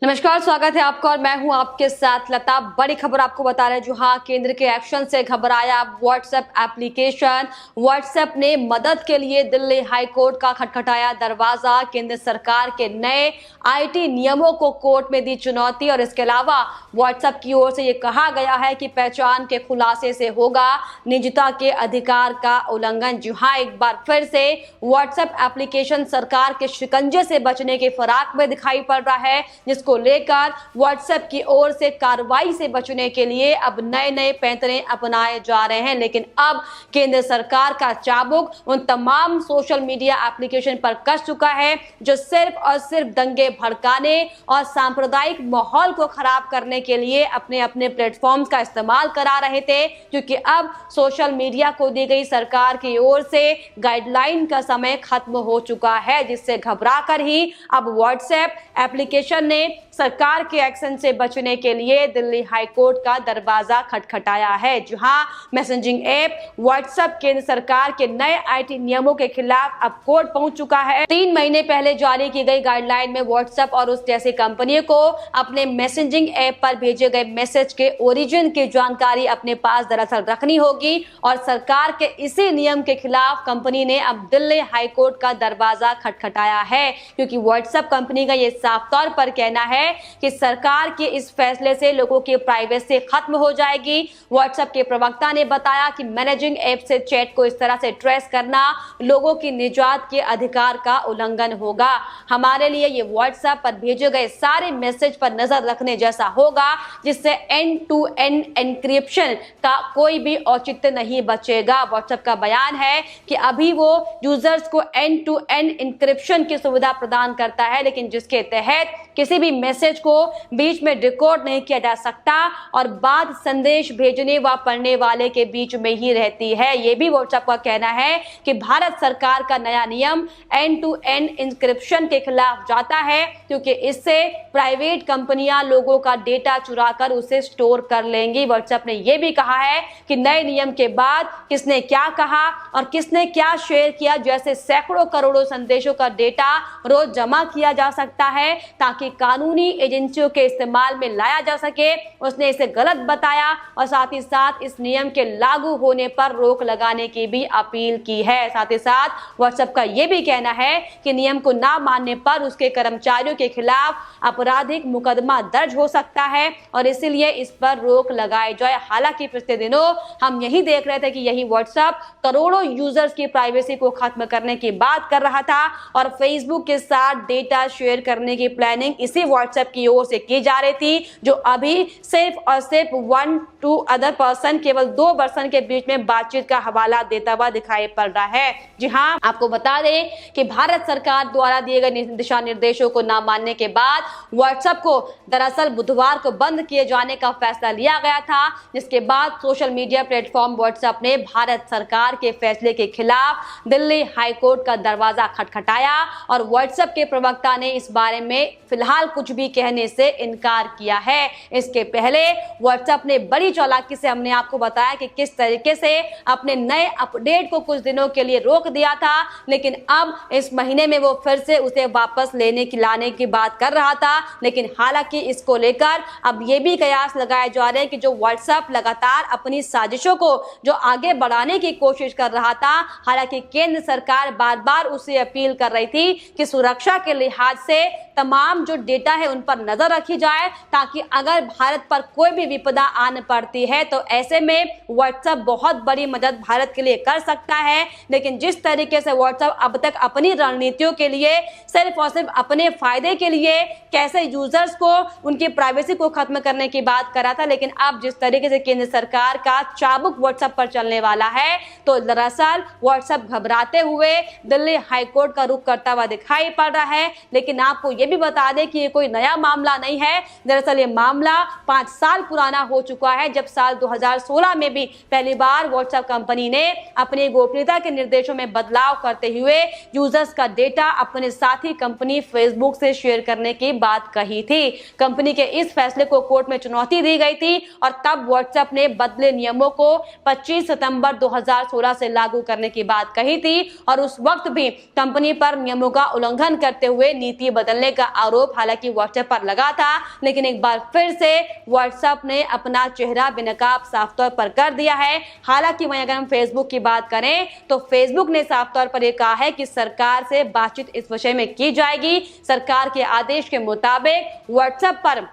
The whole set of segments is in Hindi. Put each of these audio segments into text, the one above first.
नमस्कार, स्वागत है आपका और मैं हूं आपके साथ लता। बड़ी खबर आपको बता रहे हैं। जो हाँ, केंद्र के एक्शन से घबराया व्हाट्सएप एप्लीकेशन। व्हाट्सएप ने मदद के लिए दिल्ली हाई कोर्ट का खटखटाया दरवाजा। केंद्र सरकार के नए आईटी नियमों को कोर्ट में दी चुनौती। और इसके अलावा व्हाट्सएप की ओर से ये कहा गया है कि पहचान के खुलासे से होगा निजता के अधिकार का उल्लंघन। जी हाँ, एक बार फिर से व्हाट्सएप एप्लीकेशन सरकार के शिकंजे से बचने के फराक में दिखाई पड़ रहा है, जिसको लेकर व्हाट्सएप की ओर से कार्रवाई से बचने के लिए अब नए नए पैंतरे अपनाए जा रहे हैं। लेकिन अब केंद्र सरकार का चाबुक उन तमाम सोशल मीडिया एप्लीकेशन पर कस चुका है जो सिर्फ और सिर्फ दंगे भड़काने और सांप्रदायिक माहौल को खराब करने के लिए अपने अपने प्लेटफॉर्म्स का इस्तेमाल करा रहे थे। क्योंकि अब सोशल मीडिया को दी गई सरकार की ओर से गाइडलाइन का समय खत्म हो चुका है, जिससे घबराकर ही अब व्हाट्सएप एप्लीकेशन ने सरकार के एक्शन से बचने के लिए दिल्ली हाई कोर्ट का दरवाजा खटखटाया है। जी हाँ, मैसेजिंग ऐप व्हाट्सएप केंद्र सरकार के नए आईटी नियमों के खिलाफ अब कोर्ट पहुंच चुका है। 3 महीने पहले जारी की गई गाइडलाइन में व्हाट्सएप और उस जैसी कंपनियों को अपने मैसेजिंग ऐप पर भेजे गए मैसेज के ओरिजिन की जानकारी अपने पास दरअसल रखनी होगी। और सरकार के इसी नियम के खिलाफ कंपनी ने अब दिल्ली हाई कोर्ट का दरवाजा खटखटाया है, क्योंकि व्हाट्सएप कंपनी का ये साफ तौर पर कहना है कि सरकार के इस फैसले से लोगों की प्राइवेसी खत्म हो जाएगी। व्हाट्सएप के प्रवक्ता ने बताया कि मैनेजिंग ऐप से चैट को इस तरह से ट्रेस करना लोगों की निजात के अधिकार का उल्लंघन होगा। हमारे लिए ये व्हाट्सएप पर भेजे गए सारे मैसेज पर नजर रखने जैसा होगा, जिससे एंड टू एंड एन्क्रिप्शन का कोई भी औचित्य नहीं बचेगा। व्हाट्सएप का बयान है कि अभी वो यूजर्स को एंड टू एंड एन्क्रिप्शन की सुविधा प्रदान करता है, लेकिन जिसके तहत किसी भी मैसेज को बीच में डिकोड नहीं किया जा सकता और बात संदेश भेजने व पढ़ने वाले के बीच में ही रहती है। ये भी व्हाट्सएप का कहना है कि भारत सरकार का नया नियम एंड टू एंड इंक्रिप्शन के खिलाफ जाता है, क्योंकि इससे प्राइवेट कंपनियां लोगों का डेटा चुराकर उसे स्टोर कर लेंगी। व्हाट्सएप ने यह भी कहा है कि नए नियम के बाद किसने क्या कहा और किसने क्या शेयर किया जैसे सैकड़ों करोड़ों संदेशों का डेटा रोज जमा किया जा सकता है, ताकि कानूनी एजेंसियों के इस्तेमाल में लाया जा सके। उसने इसे गलत बताया और साथ ही साथ इस नियम के लागू होने पर रोक लगाने की भी अपील की है। साथ ही साथ व्हाट्सएप का यह भी कहना है कि नियम को ना मानने पर उसके कर्मचारियों के खिलाफ आपराधिक मुकदमा दर्ज हो सकता है और इसीलिए इस पर रोक लगाई जाए। हालांकि पिछले दिनों हम यही देख रहे थे कि यही व्हाट्सएप करोड़ों यूजर्स की प्राइवेसी को खत्म करने की बात कर रहा था और फेसबुक के साथ डेटा शेयर करने की प्लानिंग इसी व्हाट्सएप की ओर से की जा रही थी, जो अभी सिर्फ और सिर्फ 1 to अदर पर्सन, केवल 2 पर्सन के बीच में बातचीत का हवाला देता हुआ दिखाई पड़ रहा है। जी हाँ, आपको बता दें कि भारत सरकार द्वारा दिए गए दिशा निर्देशों को न मानने के बाद व्हाट्सएप को दरअसल बुधवार को बंद किए जाने का फैसला लिया गया था, जिसके बाद सोशल मीडिया प्लेटफॉर्म व्हाट्सएप ने भारत सरकार के फैसले के खिलाफ दिल्ली हाई कोर्ट का दरवाजा खटखटाया और व्हाट्सएप के प्रवक्ता ने इस बारे में फिलहाल कुछ भी कहने से इनकार किया है। इसके पहले व्हाट्सएप ने बड़ी चालाकी से हमने आपको बताया कि किस तरीके से अपने नए अपडेट को कुछ दिनों के लिए रोक दिया था, लेकिन अब इस महीने में वो फिर से उसे वापस लाने की बात कर रहा था। लेकिन हालांकि इसको लेकर अब ये भी कयास लगाए जा रहे हैं कि जो व्हाट्सएप लगातार अपनी साजिशों को जो आगे बढ़ाने की कोशिश कर रहा था, हालांकि केंद्र सरकार बार बार उसे अपील कर रही थी कि सुरक्षा के लिहाज से तमाम जो डेटा है उन पर नजर रखी जाए, ताकि अगर भारत पर कोई भी विपदा आन पड़ती है तो ऐसे में व्हाट्सएप बहुत बड़ी मदद भारत के लिए कर सकता है। लेकिन जिस तरीके से व्हाट्सएप अब तक अपनी रणनीतियों के लिए सिर्फ और सिर्फ अपने फायदे के लिए कैसे यूजर्स को उनकी प्राइवेसी को खत्म करने की बात करा था, लेकिन अब जिस तरीके से केंद्र सरकार का चाबुक व्हाट्सएप पर चलने वाला है, तो दरअसल व्हाट्सएप घबराते हुए दिल्ली हाईकोर्ट का रुख करता हुआ दिखाई पड़ रहा है। लेकिन आपको ये भी बता दें कि ये कोई नया मामला नहीं है। दरअसल ये मामला 5 साल पुराना हो चुका है, जब साल 2016 में भी पहली बार व्हाट्सएप कंपनी ने अपनी गोपनीयता के निर्देशों में बदलाव करते हुए यूजर्स का डेटा अपने साथी कंपनी फेसबुक से शेयर करने की बात कही थी। कंपनी के इस फैसले को कोर्ट में चुनौती दी गई थी और तब व्हाट्सएप ने बदले नियमों को 25 सितंबर 2016 से लागू करने की बात कही थी और उस वक्त भी कंपनी पर नियमों का उल्लंघन करते हुए नीति बदलने का आरोप हालांकि व्हाट्सएप पर लगा था, लेकिन एक बार फिर से व्हाट्सएप ने अपना चेहरा बेनकाब साफ तौर पर कर दिया है। हालांकि वहीं अगर हम फेसबुक की बात करें तो फेसबुक ने साफ तौर पर यह कहा है कि सरकार से बातचीत इस विषय में की जाएगी। सरकार के आदेश के मुताबिक व्हाट्सएप पर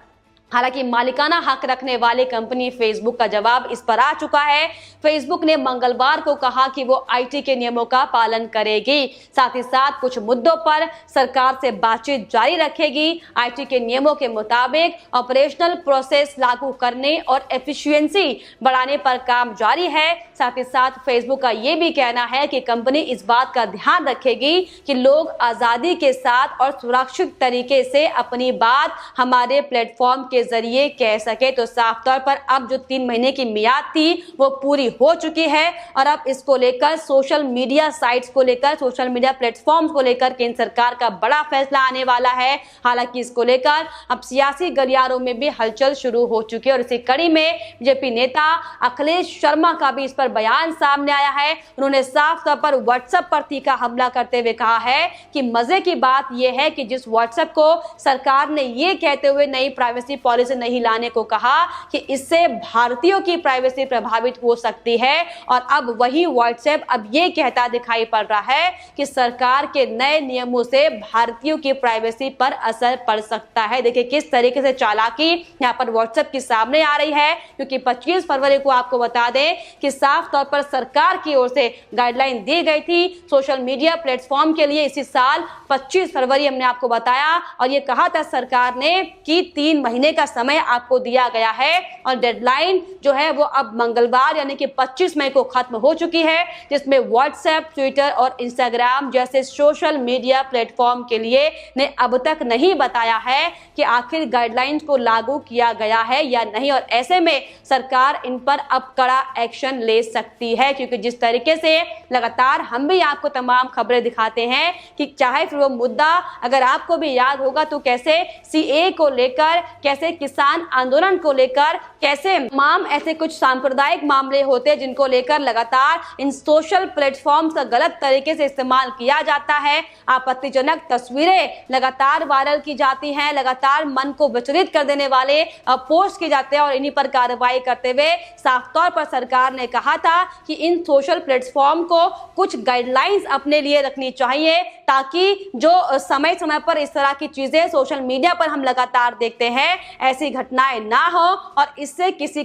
हालांकि मालिकाना हक रखने वाली कंपनी फेसबुक का जवाब इस पर आ चुका है। फेसबुक ने मंगलवार को कहा कि वो आईटी के नियमों का पालन करेगी, साथ ही साथ कुछ मुद्दों पर सरकार से बातचीत जारी रखेगी। आईटी के नियमों के मुताबिक ऑपरेशनल प्रोसेस लागू करने और एफिशिएंसी बढ़ाने पर काम जारी है। साथ ही साथ फेसबुक का ये भी कहना है कि कंपनी इस बात का ध्यान रखेगी कि लोग आजादी के साथ और सुरक्षित तरीके से अपनी बात हमारे प्लेटफॉर्म के जरिए कह सके। तो साफ तौर पर अब जो 3 महीने की मियाद थी वो पूरी हो चुकी है और अब इसको लेकर सोशल मीडिया साइट्स को लेकर, सोशल मीडिया प्लेटफॉर्म्स को लेकर केंद्र सरकार का बड़ा फैसला आने वाला है। हालांकि इसको लेकर अब सियासी गलियारों में भी हलचल शुरू हो चुकी है और इसी कड़ी में बीजेपी नेता अखिलेश शर्मा का भी इस पर बयान सामने आया है। उन्होंने साफ तौर पर व्हाट्सएप पर तीखा हमला करते हुए कहा है कि मजे की बात यह है कि जिस व्हाट्सएप को सरकार ने ये कहते हुए नई प्राइवेसी पॉलिसी नहीं लाने को कहा कि इससे भारतीयों की प्राइवेसी प्रभावित हो सकती है, और अब वही व्हाट्सएप अब ये कहता दिखाई पड़ रहा है कि सरकार के नए नियमों से भारतीयों की प्राइवेसी पर असर पड़ सकता है। देखिए किस तरीके से चालाकी यहाँ पर व्हाट्सएप की सामने आ रही है, क्योंकि 25 फरवरी को आपको बता दें कि साफ तौर पर सरकार की ओर से गाइडलाइन दी गई थी सोशल मीडिया प्लेटफॉर्म के लिए इसी साल 25 फरवरी हमने आपको बताया, और ये कहा था सरकार ने कि 3 महीने का समय आपको दिया गया है और डेडलाइन जो है वो अब मंगलवार यानी कि 25 मई को खत्म हो चुकी है, जिसमें व्हाट्सएप, ट्विटर और इंस्टाग्राम जैसे सोशल मीडिया प्लेटफॉर्म के लिए ने अब तक नहीं बताया है कि आखिर गाइडलाइंस को लागू किया गया है या नहीं, और ऐसे में सरकार इन पर अब कड़ा एक्शन ले सकती है। क्योंकि जिस तरीके से लगातार हम भी आपको तमाम खबरें दिखाते हैं कि चाहे फिर वो मुद्दा अगर आपको भी याद होगा तो कैसे सीए को लेकर, कैसे किसान आंदोलन को लेकर, कैसे तमाम ऐसे कुछ सांप्रदायिक मामले होते हैं जिनको लेकर लगातार इन सोशल प्लेटफॉर्म्स का गलत तरीके से इस्तेमाल किया जाता है। आपत्तिजनक तस्वीरें लगातार वायरल की जाती हैं, लगातार मन को विचलित कर देने वाले पोस्ट किए जाते हैं, और इन्हीं पर कार्रवाई करते हुए साफ तौर पर सरकार ने कहा था कि इन सोशल प्लेटफॉर्म को कुछ गाइडलाइंस अपने लिए रखनी चाहिए, ताकि जो समय समय पर इस तरह की चीजें सोशल मीडिया पर हम लगातार देखते हैं ऐसी घटनाएं ना हो और इससे किसी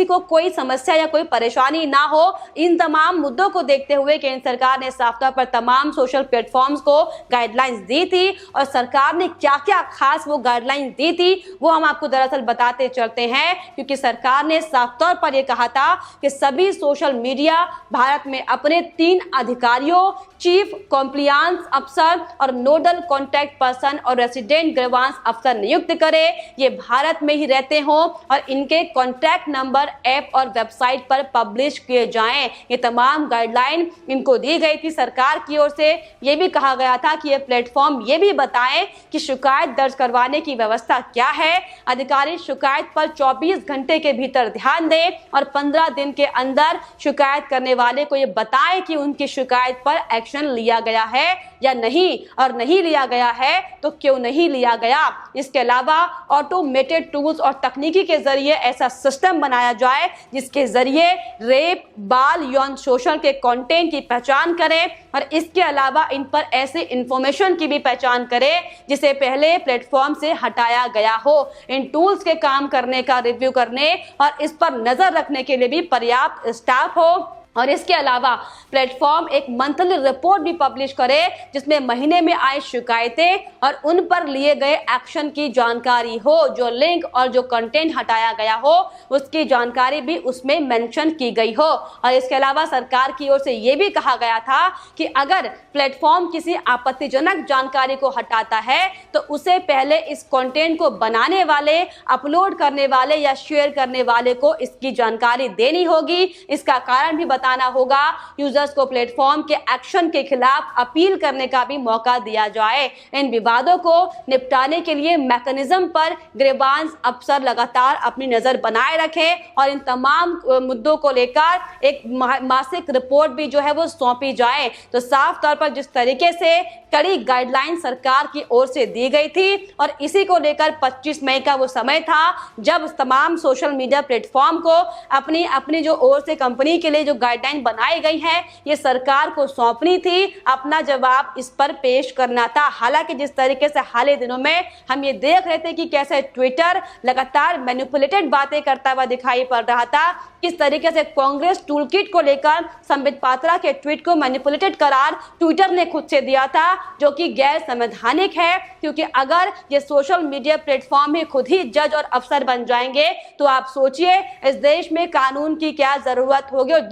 को कोई समस्या या कोई परेशानी ना हो। इन तमाम मुद्दों को देखते हुए केंद्र सरकार ने साफ तौर पर तमाम सोशल प्लेटफॉर्म्स को गाइडलाइंस दी थी, और सरकार ने क्या क्या खास वो गाइडलाइंस दी थी वो हम आपको दरअसल बताते चलते हैं। क्योंकि सरकार ने साफ तौर पर यह कहा था कि सभी सोशल मीडिया भारत में अपने 3 अधिकारियों, चीफ कॉम्प्लायंस अफसर और नोडल कॉन्टैक्ट पर्सन और रेसिडेंट ग्रीवांस अफसर नियुक्त करे, ये भारत में ही रहते हों और इनके कॉन्टैक्ट नंबर ऐप और वेबसाइट पर पब्लिश किए जाएं। ये तमाम गाइडलाइन इनको दी गई थी सरकार की ओर से। ये भी कहा गया था कि ये प्लेटफॉर्म ये भी बताएं कि शिकायत दर्ज करवाने की व्यवस्था क्या है, अधिकारी शिकायत पर 24 घंटे के भीतर ध्यान दें और 15 दिन के अंदर शिकायत करने वाले को ये बताएं कि उनकी शिकायत पर एक्शन लिया गया है या नहीं, और नहीं लिया गया है तो क्यों नहीं लिया गया। इसके अलावा ऑटोमेटेड टूल्स और तकनीकी के जरिए ऐसा सिस्टम बनाया जाए जिसके जरिए रेप, बाल यौन शोषण के कंटेंट की पहचान करें, और इसके अलावा इन पर ऐसे इंफॉर्मेशन की भी पहचान करें जिसे पहले प्लेटफॉर्म से हटाया गया हो। इन टूल्स के काम करने का रिव्यू करने और इस पर नजर रखने के लिए भी पर्याप्त स्टाफ हो, और इसके अलावा प्लेटफॉर्म एक मंथली रिपोर्ट भी पब्लिश करे जिसमें महीने में आए शिकायतें और उन पर लिए गए एक्शन की जानकारी हो, जो लिंक और जो कंटेंट हटाया गया हो उसकी जानकारी भी उसमें मेंशन की गई हो। और इसके अलावा सरकार की ओर से यह भी कहा गया था कि अगर प्लेटफॉर्म किसी आपत्तिजनक जानकारी को हटाता है तो उसे पहले इस कंटेंट को बनाने वाले, अपलोड करने वाले या शेयर करने वाले को इसकी जानकारी देनी होगी। इसका कारण भी बता बताना होगा, यूजर्स को प्लेटफॉर्म के एक्शन के खिलाफ अपील करने का भी मौका दिया जाए। इन विवादों को निपटाने के लिए मैकेनिज्म पर गिरबान अफसर लगातार अपनी नजर बनाए रखें और इन तमाम मुद्दों को लेकर एक मासिक रिपोर्ट भी जो है वो सौंपी जाए। तो साफ तौर पर जिस तरीके से कड़ी गाइडलाइन सरकार की ओर से दी गई थी और इसी को लेकर 25 मई का वो समय था जब तमाम सोशल मीडिया प्लेटफॉर्म को अपनी अपनी जो ओर से कंपनी के लिए जो गाइडलाइन बनाई गई है ये सरकार को सौंपनी थी, अपना जवाब इस पर पेश करना था। हालांकि जिस तरीके से हाल ही दिनों में हम ये देख रहे थे कि कैसे ट्विटर लगातार मैनिपुलेटेड बातें करता हुआ दिखाई पड़ रहा था, किस तरीके से कांग्रेस टूलकिट को लेकर संबित पात्रा के ट्वीट को मैनिपुलेटेड करार ट्विटर ने खुद से दिया था, जो कि गैर संवैधानिक है। क्योंकि अगर ये सोशल मीडिया प्लेटफॉर्म ही खुद ही जज और अफसर बन जाएंगे तो आप सोचिए इस देश में कानून की क्या जरूरत होगी। और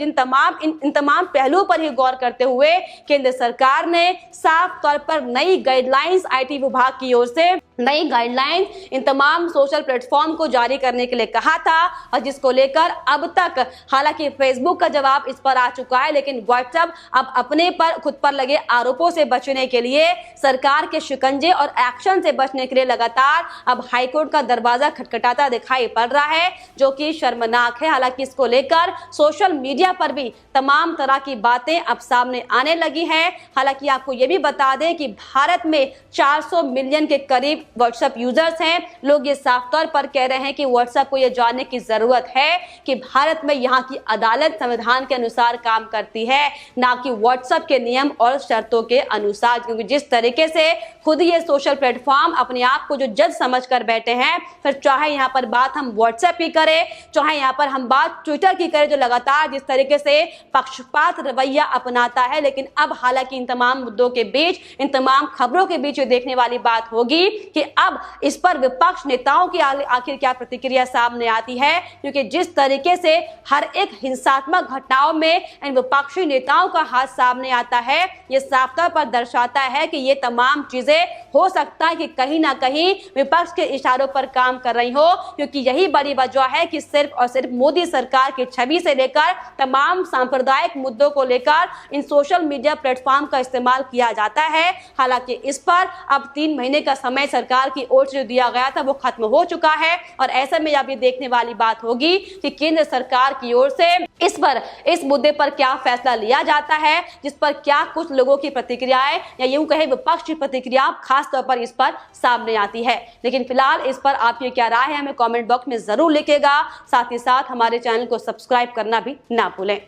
इन तमाम पहलुओं पर ही गौर करते हुए केंद्र सरकार ने साफ तौर पर नई गाइडलाइंस आईटी विभाग की ओर से नई गाइडलाइन इन तमाम सोशल प्लेटफॉर्म को जारी करने के लिए कहा था और जिसको लेकर अब तक हालांकि फेसबुक का जवाब इस पर आ चुका है, लेकिन व्हाट्सएप अब अपने पर खुद पर लगे आरोपों से बचने के लिए सरकार के शिकंजे और एक्शन से बचने के लिए लगातार अब हाईकोर्ट का दरवाजा खटखटाता दिखाई पड़ रहा है, जो कि शर्मनाक है। हालांकि इसको लेकर सोशल मीडिया पर भी तमाम तरह की बातें अब सामने आने लगी है। हालांकि आपको ये भी बता दें कि भारत में 400 मिलियन के करीब व्हाट्सएप यूजर्स हैं। लोग ये साफ तौर पर कह रहे हैं कि व्हाट्सएप को ये जानने की जरूरत है कि भारत में यहाँ की अदालत संविधान के अनुसार काम करती है, ना कि व्हाट्सएप के नियम और शर्तों के अनुसार। क्योंकि जिस तरीके से खुद ये सोशल प्लेटफॉर्म अपने आप को जो जज समझ कर बैठे हैं, फिर चाहे यहाँ पर बात हम व्हाट्सएप की करें, चाहे यहाँ पर हम बात ट्विटर की करें, जो लगातार जिस तरीके से पक्षपात रवैया अपनाता है। लेकिन अब हालांकि इन तमाम मुद्दों के बीच, इन तमाम खबरों के बीच ये देखने वाली बात होगी कि अब इस पर विपक्ष नेताओं की आखिर क्या प्रतिक्रिया सामने आती है। क्योंकि जिस तरीके से हर एक हिंसात्मक घटनाओं में इन विपक्षी नेताओं का हाथ सामने आता है, ये साफ तौर पर दर्शाता है कि ये तमाम चीजें हो सकता है कि कहीं ना कहीं विपक्ष के इशारों पर काम कर रही हो। क्योंकि यही बड़ी वजह है कि सिर्फ और सिर्फ मोदी सरकार की छवि से लेकर तमाम सांप्रदायिक मुद्दों को लेकर इन सोशल मीडिया प्लेटफॉर्म का इस्तेमाल किया जाता है। हालांकि इस पर अब 3 महीने का समय सरकार की ओर से जो दिया गया था वो खत्म हो चुका है और ऐसे में अब ये देखने वाली बात होगी कि केंद्र सरकार की ओर से इस मुद्दे पर क्या फैसला लिया जाता है, जिस पर क्या कुछ लोगों की प्रतिक्रियाएं या यूं कहे विपक्ष की प्रतिक्रिया खास तौर पर इस पर सामने आती है। लेकिन फिलहाल इस पर आपकी क्या राय है हमें कमेंट बॉक्स में जरूर लिखिएगा। साथ ही साथ हमारे चैनल को सब्सक्राइब करना भी ना भूलें।